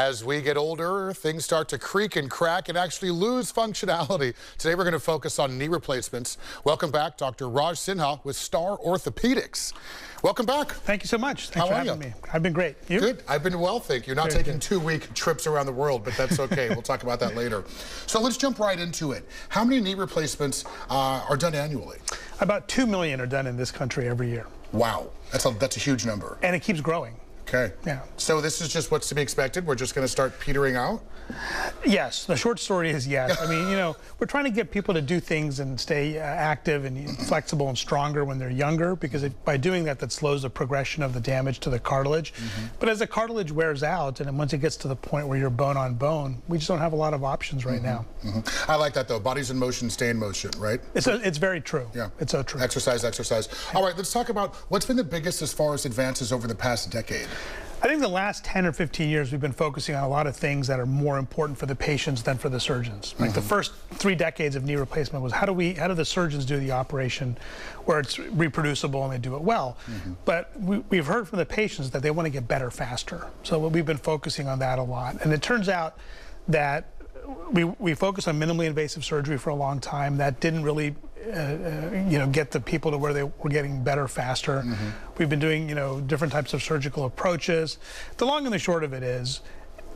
As we get older, things start to creak and crack and actually lose functionality. Today we're going to focus on knee replacements. Welcome back, Dr. Raj Sinha with Star Orthopedics. Welcome back. Thank you so much. Thanks for having me. I've been great. You? Good. I've been well, thank you. Not taking 2-week trips around the world, but that's okay. We'll talk about that later. So let's jump right into it. How many knee replacements are done annually? About 2 million are done in this country every year. Wow. That's a huge number. And it keeps growing. Okay. Yeah. So this is just what's to be expected? We're just going to start petering out? Yes. The short story is yes. I mean, we're trying to get people to do things and stay active and flexible and stronger when they're younger, because by doing that, that slows the progression of the damage to the cartilage. But as the cartilage wears out, and once it gets to the point where you're bone on bone, we just don't have a lot of options right now. I like that, though. Bodies in motion, stay in motion, right? It's very true. Yeah. It's so true. Exercise. All right, let's talk about what's been the biggest as far as advances over the past decade. I think the last 10 or 15 years we've been focusing on a lot of things that are more important for the patients than for the surgeons. Like the first 3 decades of knee replacement was how do the surgeons do the operation where it's reproducible and they do it well. But we've heard from the patients that they want to get better faster. So we've been focusing on that a lot. And it turns out that we focused on minimally invasive surgery for a long time. That didn't really get the people to where they were getting better faster. We've been doing, different types of surgical approaches. The long and the short of it is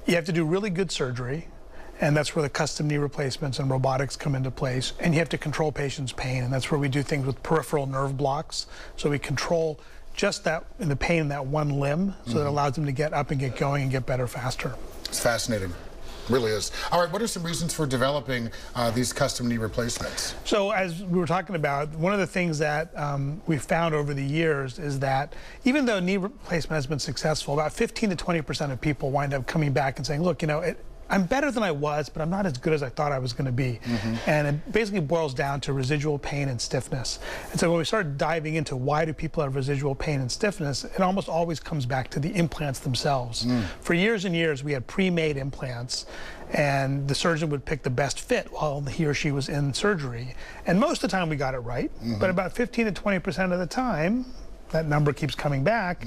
you have to do really good surgery, and that's where the custom knee replacements and robotics come into place. And you have to control patients' pain, and that's where we do things with peripheral nerve blocks. So we control just that in the pain in that one limb, so that it allows them to get up and get going and get better faster. It's fascinating. Really is. All right, what are some reasons for developing these custom knee replacements? So as we were talking about, one of the things that we've found over the years is that even though knee replacement has been successful, about 15 to 20% of people wind up coming back and saying, look, I'm better than I was, but I'm not as good as I thought I was going to be. And it basically boils down to residual pain and stiffness. And so when we started diving into why do people have residual pain and stiffness, it almost always comes back to the implants themselves. For years and years, we had pre-made implants, and the surgeon would pick the best fit while he or she was in surgery. And most of the time we got it right, but about 15 to 20% of the time, that number keeps coming back,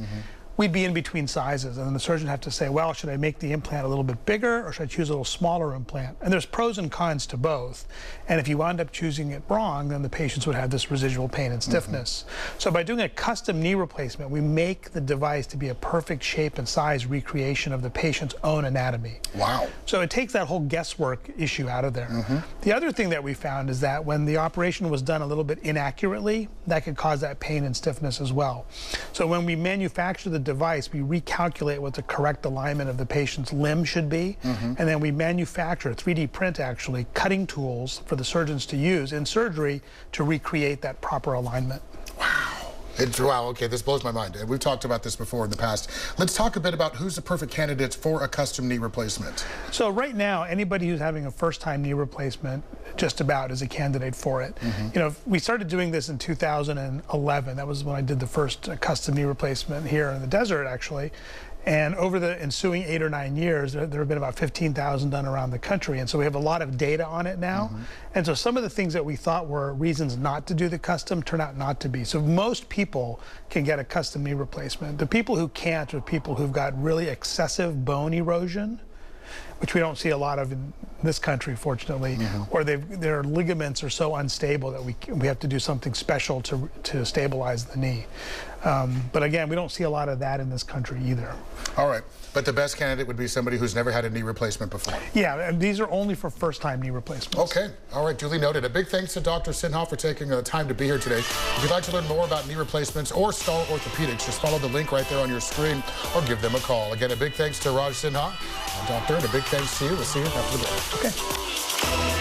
we'd be in between sizes, and then the surgeon would have to say, well, should I make the implant a little bit bigger, or should I choose a little smaller implant? And there's pros and cons to both. And if you wound up choosing it wrong, then the patients would have this residual pain and stiffness. So by doing a custom knee replacement, we make the device to be a perfect shape and size recreation of the patient's own anatomy. Wow. So it takes that whole guesswork issue out of there. The other thing that we found is that when the operation was done a little bit inaccurately, that could cause that pain and stiffness as well. So when we manufacture the device, we recalculate what the correct alignment of the patient's limb should be, and then we manufacture, 3D print actually, cutting tools for the surgeons to use in surgery to recreate that proper alignment. Wow, okay, this blows my mind. We've talked about this before in the past. Let's talk a bit about who's the perfect candidates for a custom knee replacement. So right now, anybody who's having a first-time knee replacement just about is a candidate for it. We started doing this in 2011. That was when I did the first custom knee replacement here in the desert, actually. And over the ensuing 8 or 9 years, there have been about 15,000 done around the country. And so we have a lot of data on it now. And so some of the things that we thought were reasons not to do the custom turn out not to be. So most people can get a custom knee replacement. The people who can't are people who've got really excessive bone erosion, which we don't see a lot of in this country, fortunately, or their ligaments are so unstable that we have to do something special to stabilize the knee. But again, we don't see a lot of that in this country either. All right, but the best candidate would be somebody who's never had a knee replacement before. Yeah, and these are only for first-time knee replacements. Okay, all right, duly noted. A big thanks to Dr. Sinha for taking the time to be here today. If you'd like to learn more about knee replacements or Star Orthopedics, just follow the link right there on your screen or give them a call. Again, a big thanks to Raj Sinha, doctor, and a big thanks to you. We'll see you after the break. Okay.